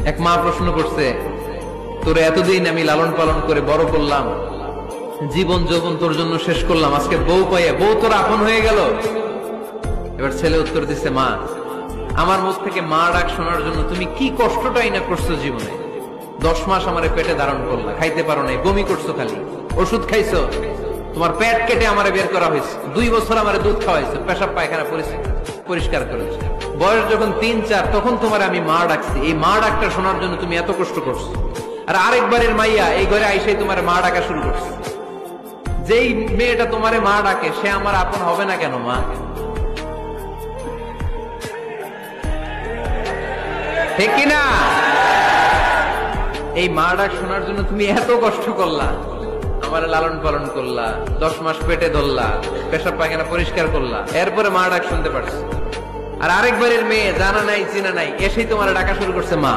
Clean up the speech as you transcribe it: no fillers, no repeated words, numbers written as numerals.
এক মা প্রশ্ন করছে, তোরে এতদিন আমি লালন পালন করে বড় করলাম, জীবন যৌবন তোর জন্য শেষ করলাম, আজকে বউ পাইয়া বউ তোর আপন হয়ে গেল। এবার ছেলে উত্তর দিচ্ছে, মা, আমার মুখ থেকে মা ডাক শোনার জন্য তুমি কি কষ্টটাই না করছো জীবনে। 10 মাস আমারে পেটে ধারণ করলা, খাইতে পারো নাই, বমি করছো, খালি ওষুধ খাইছো, তোমার পেট কেটে আমারে বের করা হয়েছে, 2 বছর আমারে দুধ খাওয়াইছো, পেশাব পায়খানা পরিষ্কার করেছো, বয়স যখন 3-4 তখন তোমার আমি মা ডাকছি। এই মা ডাকটা শোনার জন্য তুমি এত কষ্ট করছো, আর আরেকবারের মাইয়া এই ঘরে আইসাই তোমার মা ডাকা শুরু করছে। যেই মেয়েটা তোমারে মা ডাকে সে আমার আপন হবে না কেন মা? ঠিক কিনা? এই মা ডাক শোনার জন্য তুমি এত কষ্ট করলা, আমার লালন পালন করলা, 10 মাস পেটে ধরলা, পেশাব পায়খানা পরিষ্কার করলা, এরপরে মা ডাক শুনতে পারছো। আর আরেকবারের মেয়ে জানা নাই চিনা নাই এসেই তোমার ডাকা শুরু করছে মা।